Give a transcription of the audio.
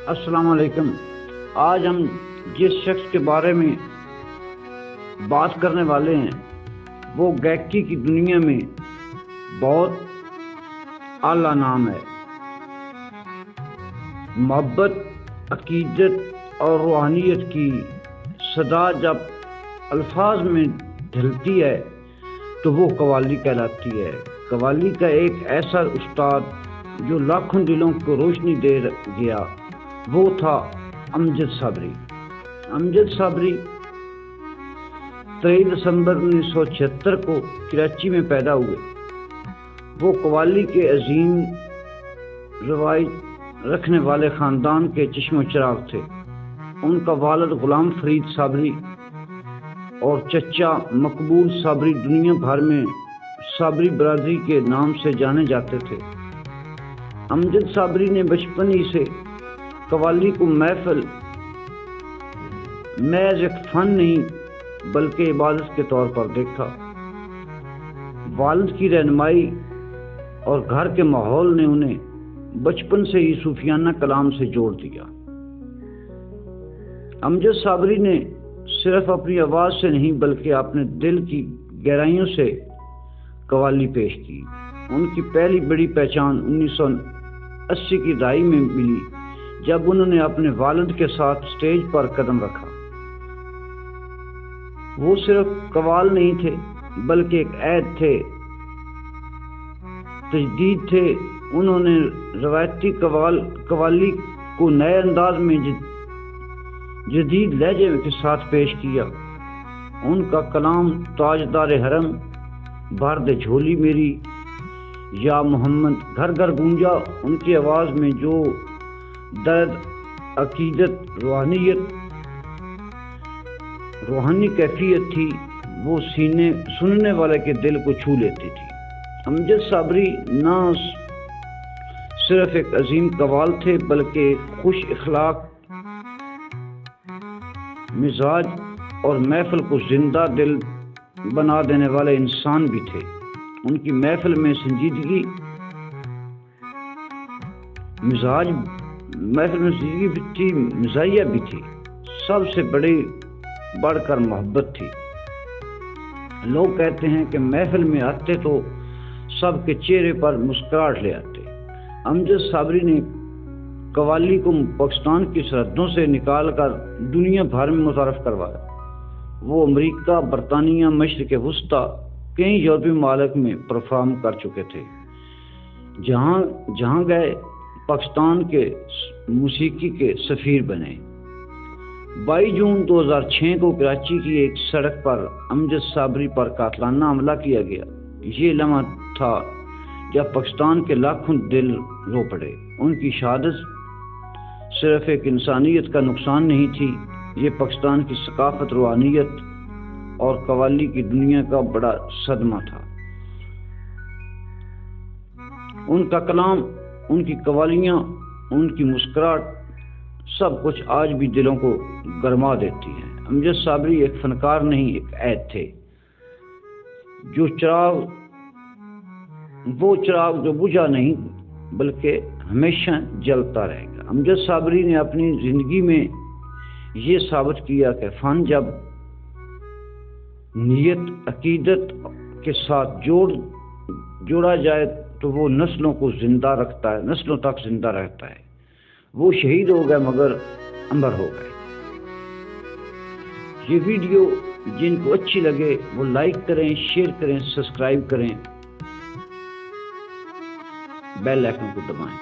السلام علیکم۔ آج ہم جس شخص کے بارے میں بات کرنے والے ہیں وہ گائکی کی دنیا میں بہت اعلیٰ نام ہے۔ محبت، عقیدت اور روحانیت کی صدا جب الفاظ میں ڈھلتی ہے تو وہ قوالی کہلاتی ہے۔ قوالی کا ایک ایسا استاد جو لاکھوں دلوں کو روشنی دے گیا وہ تھا امجد صابری۔ امجد صابری 23 دسمبر 1976 کو کراچی میں پیدا ہوئے۔ وہ قوالی کے عظیم روایت رکھنے والے خاندان کے چشم و چراغ تھے۔ ان کا والد غلام فرید صابری اور چچا مقبول صابری دنیا بھر میں صابری برادری کے نام سے جانے جاتے تھے۔ امجد صابری نے بچپن ہی سے قوالی کو محض ایک فن نہیں بلکہ عبادت کے طور پر دیکھا۔ والد کی رہنمائی اور گھر کے ماحول نے انہیں بچپن سے ہی صوفیانہ کلام سے جوڑ دیا۔ امجد صابری نے صرف اپنی آواز سے نہیں بلکہ اپنے دل کی گہرائیوں سے قوالی پیش کی۔ ان کی پہلی بڑی پہچان 1980 کی دہائی میں ملی جب انہوں نے اپنے والد کے ساتھ سٹیج پر قدم رکھا۔ وہ صرف قوال نہیں تھے بلکہ ایک عہد تھے، تجدید تھے۔ انہوں نے روایتی قوالی کو نئے انداز میں جدید لہجے کے ساتھ پیش کیا۔ ان کا کلام تاجدار حرم، بھر دے جھولی میری، یا محمد گھر گھر گونجا، ان کی آواز میں جو درد، عقیدت، روحانی کیفیت تھی وہ سننے والے کے دل کو چھو لیتی تھی۔ امجد صابری نہ صرف ایک عظیم قوال تھے بلکہ ایک خوش اخلاق مزاج اور محفل کو زندہ دل بنا دینے والے انسان بھی تھے۔ ان کی محفل میں سنجیدگی بھی تھی، مزاحیہ بھی تھی، سب سے بڑھ کر محبت تھی۔ لوگ کہتے ہیں کہ محفل میں آتے تو سب کے چہرے پر مسکراہٹ لے آتے۔ امجد صابری نے قوالی کو پاکستان کی سرحدوں سے نکال کر دنیا بھر میں متعارف کروایا۔ وہ امریکہ، برطانیہ، مشرق وسطیٰ، کئی یورپی ممالک میں پرفارم کر چکے تھے۔ جہاں گئے پاکستان کے موسیقی کے سفیر بنے۔ 22 جون 2006 کو کراچی کی ایک سڑک پر امجد صابری پر قاتلانہ حملہ کیا گیا۔ یہ لمحہ تھا جب پاکستان کے لاکھوں دل رو پڑے۔ ان کی شہادت صرف ایک انسانیت کا نقصان نہیں تھی، یہ پاکستان کی ثقافت، روحانیت اور قوالی کی دنیا کا بڑا صدمہ تھا۔ ان کا کلام، ان کی قوالیاں، ان کی مسکراہٹ، سب کچھ آج بھی دلوں کو گرما دیتی ہے۔ امجد صابری ایک فنکار نہیں، ایک عہد تھے۔ وہ چراغ جو بجھا نہیں بلکہ ہمیشہ جلتا رہے گا۔ امجد صابری نے اپنی زندگی میں یہ ثابت کیا کہ فن جب نیت، عقیدت کے ساتھ جوڑا جائے تو وہ نسلوں تک زندہ رہتا ہے۔ وہ شہید ہو گئے مگر امر ہو گئے۔ یہ ویڈیو جن کو اچھی لگے وہ لائک کریں، شیئر کریں، سبسکرائب کریں، بیل آئیکن کو دبائیں۔